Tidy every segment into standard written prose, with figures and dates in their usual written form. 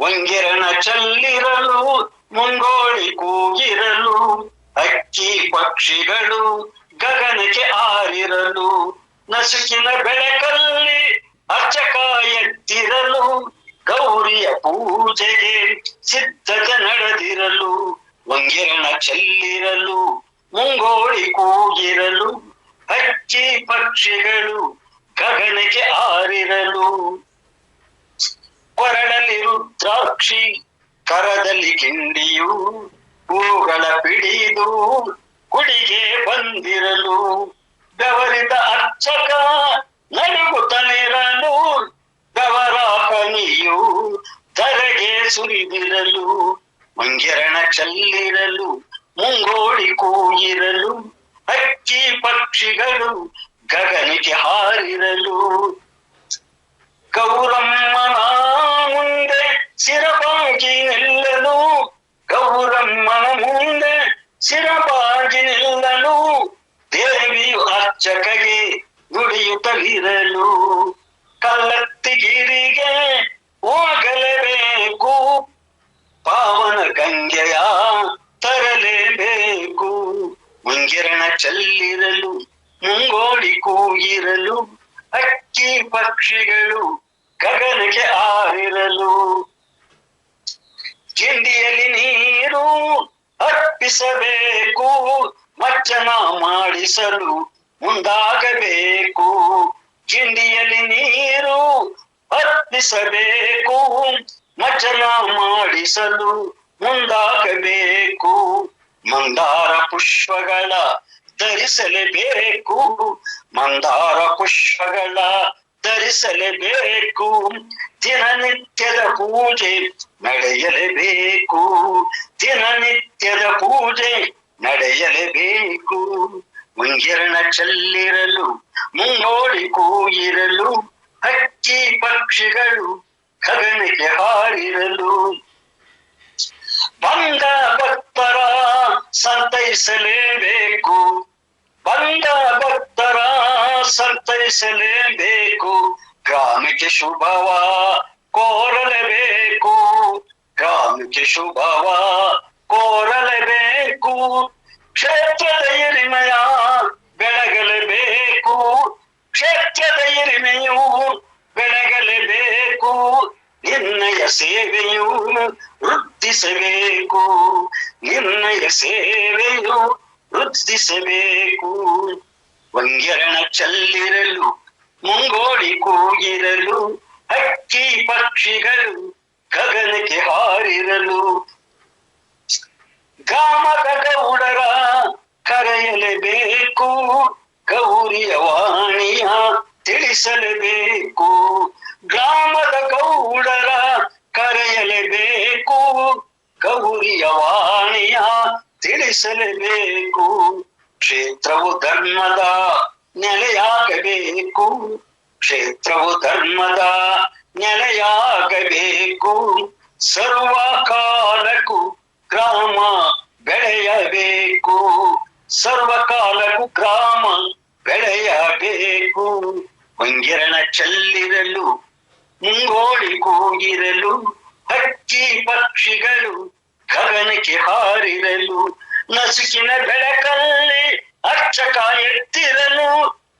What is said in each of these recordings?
ಒಂಗೆರಣ ಚೆಲ್ಲಿರಲು ಮುಂಗೋಳಿ ಕೂಗಿರಲು ಅಕ್ಕಿ ಪಕ್ಷಿಗಳು ಗಗನಕ್ಕೆ ಆರಿರಲು ನಸುಕಿನ ಬೆಳಕಲ್ಲಿ ಅರ್ಚಕ ಎತ್ತಿರಲು ಗೌರಿಯ ಪೂಜೆಗೆ ಸಿದ್ಧತೆ ನಡೆದಿರಲು ಒಂಗೆರಣ ಚೆಲ್ಲಿರಲು ಮುಂಗೋಳಿ ಕೂಗಿರಲು ಅಕ್ಕಿ ಪಕ್ಷಿಗಳು ಗಗನಕ್ಕೆ ಆರಿರಲು ಕೊರಳಲ್ಲಿ ರುದ್ರಾಕ್ಷಿ ಕರದಲ್ಲಿ ಕಿಂಡಿಯು ಹೂಗಳ ಪಿಡಿದು ಗುಡಿಗೆ ಬಂದಿರಲು ಗವರಿದ ಅರ್ಚಕ ನಡುಗುತ್ತಲಿರಲು ಗವರ ಹನಿಯು ಧರೆಗೆ ಸುರಿದಿರಲು ಮಂಗೆರಣ ಚೆಲ್ಲಿರಲು ಮುಂಗೋಳಿ ಕೂಗಿರಲು ಅಕ್ಕಿ ಪಕ್ಷಿಗಳು ಗಗನಕ್ಕೆ ಹಾರಿರಲು ಗೌರಮ್ಮನ ಮುಂದೆ ಸಿರಬಾಗಿ ನಿಲ್ಲಲು ಗೌರಮ್ಮನ ಮುಂದೆ ಸಿರಬಾಗಿ ನಿಲ್ಲಲು ದೇವಿಯು ಅರ್ಚಕಗೆ ನುಡಿಯುತ್ತಲಿರಲು ಕಲ್ಲತ್ತಿಗಿರಿಗೆ ಹೋಗಲೇಬೇಕು ಪಾವನ ಗಂಗೆಯ ತರಲೇಬೇಕು ಮುಂಗೆರಣ ಚೆಲ್ಲಿರಲು ಮುಂಗೋಳಿ ಕೂಗಿರಲು ಅಕ್ಕಿ ಪಕ್ಷಿಗಳು ಗಗನಕ್ಕೆ ಆರಿರಲು ಕಿಂಡಿಯಲ್ಲಿ ನೀರು ಅರ್ಪಿಸಬೇಕು ಮಜ್ಜನ ಮಾಡಿಸಲು ಮುಂದಾಗಬೇಕು ಕಿಂಡಿಯಲ್ಲಿ ನೀರು ಅರ್ಪಿಸಬೇಕು ಮಜ್ಜನ ಮಾಡಿಸಲು ಮುಂದಾಗಬೇಕು ಮಂದಾರ ಪುಷ್ಪಗಳ ಧರಿಸಲೇಬೇಕು ಮಂದಾರ ಪುಷ್ಪಗಳ ಧರಿಸಲೇಬೇಕು ದಿನನಿತ್ಯದ ಪೂಜೆ ನಡೆಯಲೇಬೇಕು ದಿನನಿತ್ಯದ ಪೂಜೆ ನಡೆಯಲೇಬೇಕು ಮುಂಗೆರಣ ಚೆಲ್ಲಿರಲು ಮುಂಗೋಳಿ ಕೂಗಿರಲು ಅಕ್ಕಿ ಪಕ್ಷಿಗಳು ಗಗನಕ್ಕೆ ಹಾರಿರಲು ಬಂದ ಭಕ್ತರ ಸಂತೈಸಲೇಬೇಕು ಬಂದ ಭಕ್ತರ ಸಂತೈಸಲೇಬೇಕು ಗ್ರಾಮಕ್ಕೆ ಶುಭವ ಕೋರಲೇಬೇಕು ಗ್ರಾಮಕ್ಕೆ ಶುಭವ ಕೋರಲೇಬೇಕು ಕ್ಷೇತ್ರದ ಹಿರಿಮೆಯ ಬೆಳಗಲೇಬೇಕು ಕ್ಷೇತ್ರದ ಹಿರಿಮೆಯು ಬೆಳಗಲೇಬೇಕು ನಿನ್ನಯ ಸೇವೆಯು ವೃದ್ಧಿಸಬೇಕು ನಿನ್ನಯ ಸೇವೆಯು ವೃದ್ಧಿಸಬೇಕು ಒಂಗೆರಣ ಚೆಲ್ಲಿರಲು ಮುಂಗೋಳಿ ಕೂಗಿರಲು ಅಕ್ಕಿ ಪಕ್ಷಿಗಳು ಗಗನಕ್ಕೆ ಹಾರಿರಲು ಗ್ರಾಮದ ಗೌಡರ ಕರೆಯಲೇಬೇಕು ಗೌರಿಯ ವಾಣಿಯ ತಿಳಿಸಲೇಬೇಕು ಗ್ರಾಮದ ಗೌಡರ ಕರೆಯಲೇಬೇಕು ಗೌರಿಯ ವಾಣಿಯ ತಿಳಿಸಲೇಬೇಕು ಕ್ಷೇತ್ರವು ಧರ್ಮದ ನೆಲೆಯಾಗಬೇಕು ಕ್ಷೇತ್ರವು ಧರ್ಮದ ನೆಲೆಯಾಗಬೇಕು ಸರ್ವಕಾಲಕ್ಕೂ ಗ್ರಾಮ ಬೆಳೆಯಬೇಕು ಸರ್ವಕಾಲಕ್ಕೂ ಗ್ರಾಮ ಬೆಳೆಯಬೇಕು ಒಂಗೆರಣ ಚೆಲ್ಲಿರಲು ಮುಂಗೋಳಿ ಕೂಗಿರಲು ಅಕ್ಕಿ ಪಕ್ಷಿಗಳು ಗಗನಕ್ಕೆ ಹಾರಿರಲು ನಸುಕಿನ ಬೆಳಕಲ್ಲಿ ಅರ್ಚಕ ಎತ್ತಿರಲು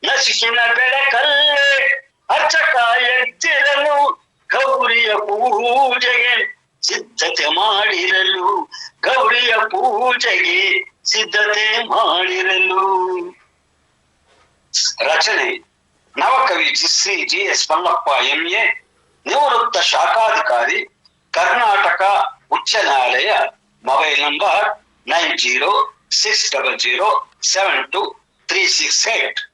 ನಸುಕಿನ ಬೆಳಕಲ್ಲಿ ಅರ್ಚಕ ಎತ್ತಿರಲು ಗೌರಿಯ ಪೂಜೆಗೆ ಸಿದ್ಧತೆ ಮಾಡಿರಲು ಗೌರಿಯ ಪೂಜೆಗೆ ಸಿದ್ಧತೆ ಮಾಡಿರಲು ರಚನೆ ನವಕವಿ ಶ್ರೀ ಜಿ.ಎಸ್. ಮಲ್ಲಪ್ಪ ಎಂಎ ನಿವೃತ್ತ ಶಾಖಾಧಿಕಾರಿ ಕರ್ನಾಟಕ ಉಚ್ಚ ನ್ಯಾಯಾಲಯ ಮೊಬೈಲ್ ನಂಬರ್ 9060072368